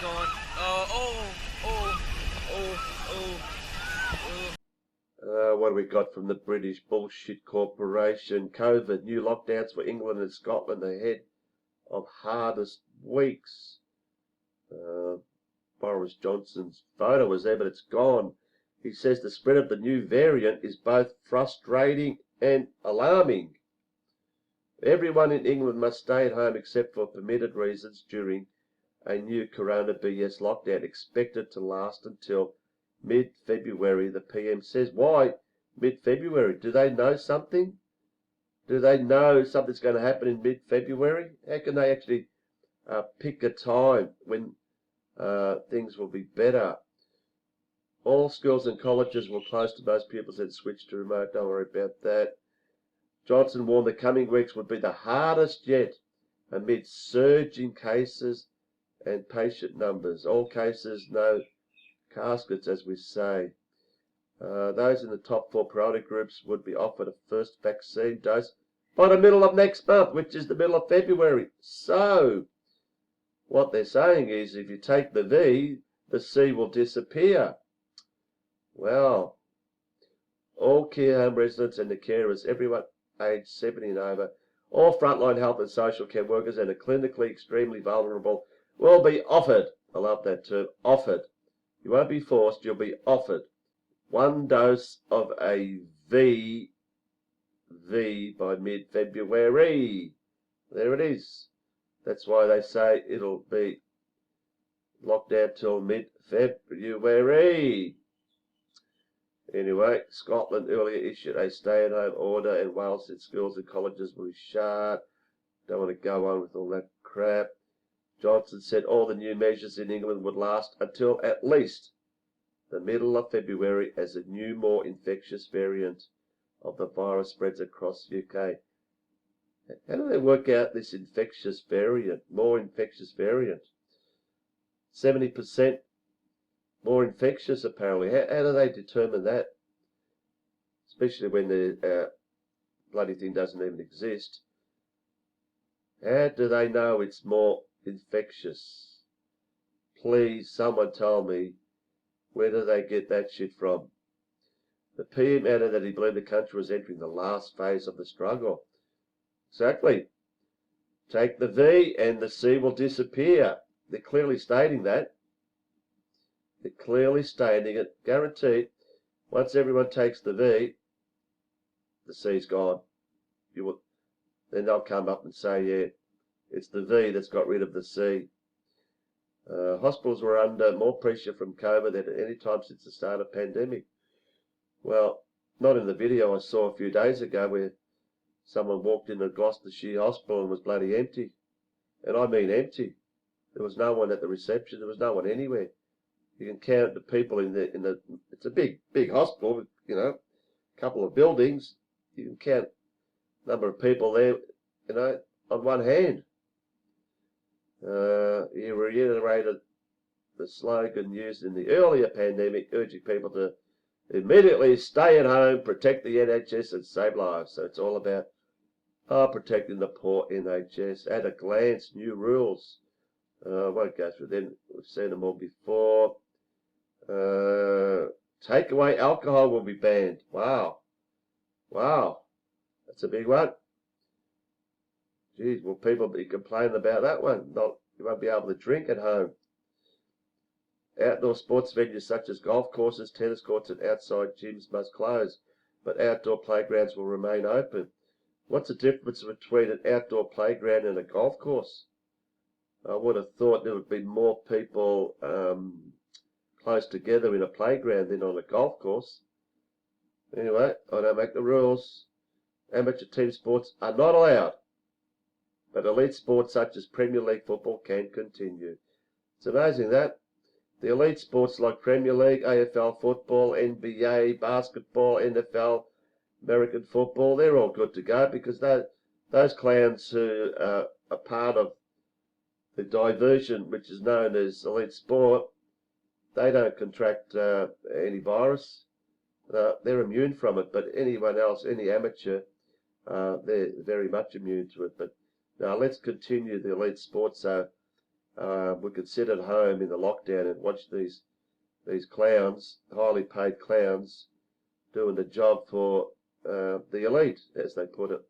gone. Oh, What have we got from the British Bullshit Corporation? COVID, new lockdowns for England and Scotland ahead of hardest weeks. Boris Johnson's photo was there, but it's gone. He says the spread of the new variant is both frustrating and alarming. Everyone in England must stay at home except for permitted reasons during a new Corona BS lockdown expected to last until mid-February, the PM says. Why mid-February? Do they know something? Do they know something's going to happen in mid-February? How can they actually pick a time when things will be better? All schools and colleges will close to most pupils and switch to remote. Don't worry about that. Johnson warned the coming weeks would be the hardest yet amid surging cases and patient numbers. All cases, no caskets, as we say. Those in the top 4 priority groups would be offered a first vaccine dose by the middle of next month, which is the middle of February. So, what they're saying is if you take the V, the C will disappear. Well, all care home residents and the carers, everyone aged 70 and over, all frontline health and social care workers and the clinically extremely vulnerable will be offered, I love that term, offered. You won't be forced, you'll be offered one dose of a V by mid-February. There it is. That's why they say it'll be locked down till mid-February. Anyway, Scotland earlier issued a stay-at-home order and Wales said schools and colleges will be shut. Don't want to go on with all that crap. Johnson said all the new measures in England would last until at least the middle of February as a new, more infectious variant of the virus spreads across the UK. How do they work out this infectious variant, more infectious variant? 70% more infectious, apparently. How do they determine that? Especially when the bloody thing doesn't even exist. How do they know it's more infectious? Please, someone tell me, where do they get that shit from? The PM added that he believed the country was entering the last phase of the struggle. Exactly. Take the V and the C will disappear. They're clearly stating that. They're clearly stating it. Guaranteed. Once everyone takes the V, the C's gone. Then they'll come up and say, yeah, it's the V that's got rid of the C. Hospitals were under more pressure from COVID than at any time since the start of the pandemic. Well, not in the video I saw a few days ago where someone walked into Gloucestershire Hospital and was bloody empty. And I mean empty. There was no one at the reception. There was no one anywhere. You can count the people in the. It's a big hospital, you know, a couple of buildings. You can count the number of people there, you know, on one hand. He reiterated the slogan used in the earlier pandemic, urging people to immediately stay at home, protect the NHS and save lives. So it's all about protecting the poor NHS. At a glance, new rules. I won't go through them. We've seen them all before. Takeaway alcohol will be banned. Wow. That's a big one. Geez, will people be complaining about that one? You won't be able to drink at home. Outdoor sports venues such as golf courses, tennis courts and outside gyms must close, but outdoor playgrounds will remain open. What's the difference between an outdoor playground and a golf course? I would have thought there would be more people close together in a playground than on a golf course. Anyway, I don't make the rules. Amateur team sports are not allowed, but elite sports such as Premier League football can continue. It's amazing that. The elite sports like Premier League, AFL football, NBA, basketball, NFL, American football, they're all good to go because those clowns who are part of the diversion, which is known as elite sport, they don't contract any virus. They're immune from it, but anyone else, any amateur, they're very much immune to it. But now let's continue the elite sports. So we could sit at home in the lockdown and watch these clowns, highly paid clowns, doing the job for the elite, as they put it.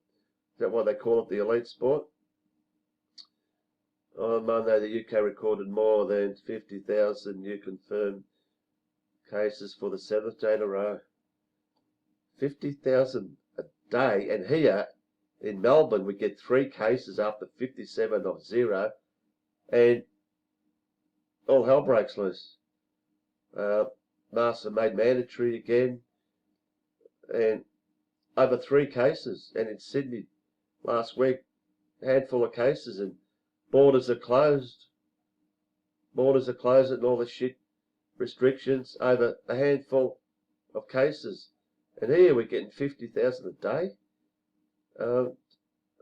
Is that why they call it the elite sport? On Monday, the UK recorded more than 50,000 new confirmed cases for the 7th day in a row. 50,000 a day, and here in Melbourne we get 3 cases after 57 of 0, and all hell breaks loose. Masks are made mandatory again, and over 3 cases. And in Sydney last week, a handful of cases, and borders are closed. Borders are closed and all the shit restrictions over a handful of cases. And here we're getting 50,000 a day.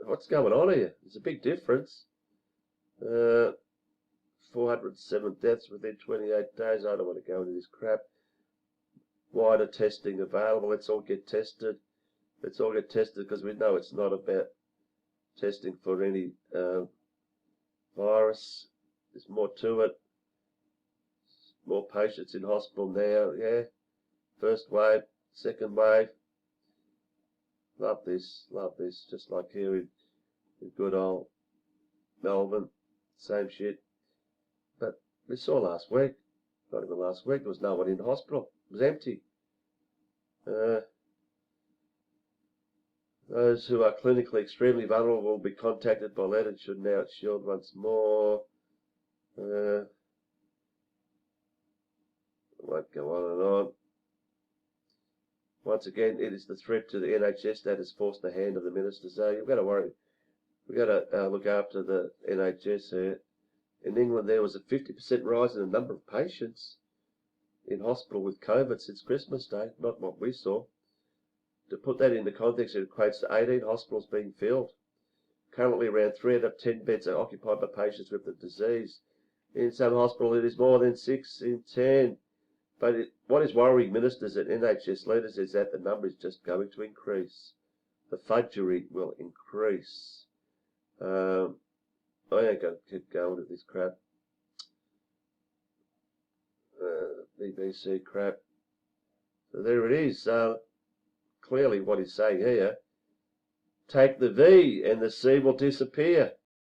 What's going on here? There's a big difference. 407 deaths within 28 days. I don't want to go into this crap. Wider testing available. Let's all get tested. Let's all get tested, because we know it's not about testing for any virus. There's more to it. More patients in hospital now. Yeah. First wave, second wave. Love this. Love this. Just like here in good old Melbourne. Same shit. But we saw last week, not even last week, there was no one in the hospital. It was empty. Those who are clinically extremely vulnerable will be contacted by letter and should now shield once more. I won't go on and on. Once again, it is the threat to the NHS that has forced the hand of the ministers. You've got to worry. We've got to look after the NHS here. In England, there was a 50% rise in the number of patients in hospital with COVID since Christmas Day, not what we saw. To put that into context, it equates to 18 hospitals being filled. Currently, around 3 out of 10 beds are occupied by patients with the disease. In some hospitals, it is more than 6 in 10. But what is worrying ministers and NHS leaders is that the number is just going to increase. The fudgery will increase. I ain't going to keep going with this crap. BBC crap. So there it is. Clearly what he's saying here. Take the V and the C will disappear.